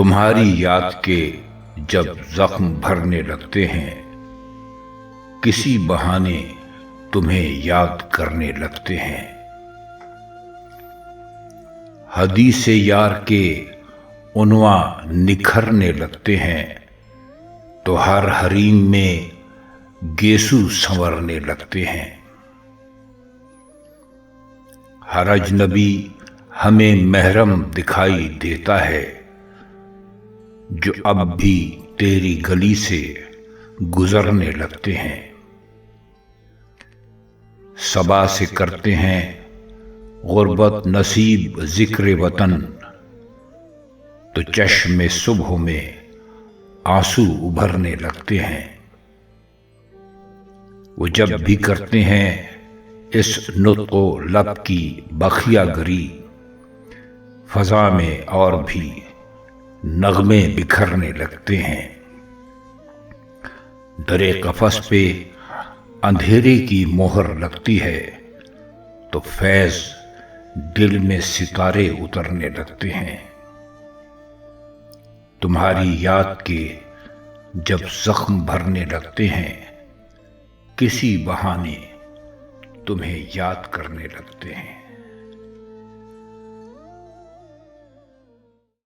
تمہاری یاد کے جب زخم بھرنے لگتے ہیں، کسی بہانے تمہیں یاد کرنے لگتے ہیں۔ حدیث یار کے عنواں نکھرنے لگتے ہیں تو ہر حریم میں گیسو سنورنے لگتے ہیں۔ ہر اجنبی ہمیں محرم دکھائی دیتا ہے جو اب بھی تیری گلی سے گزرنے لگتے ہیں۔ صبا سے کرتے ہیں غربت نصیب ذکر وطن، تو چشم صبح میں آنسو ابھرنے لگتے ہیں۔ وہ جب بھی کرتے ہیں اس نطق و لب کی بخیا گری، فضا میں اور بھی نغمے بکھرنے لگتے ہیں۔ درے قفس پہ اندھیرے کی مہر لگتی ہے تو فیض دل میں ستارے اترنے لگتے ہیں۔ تمہاری یاد کے جب زخم بھرنے لگتے ہیں، کسی بہانے تمہیں یاد کرنے لگتے ہیں۔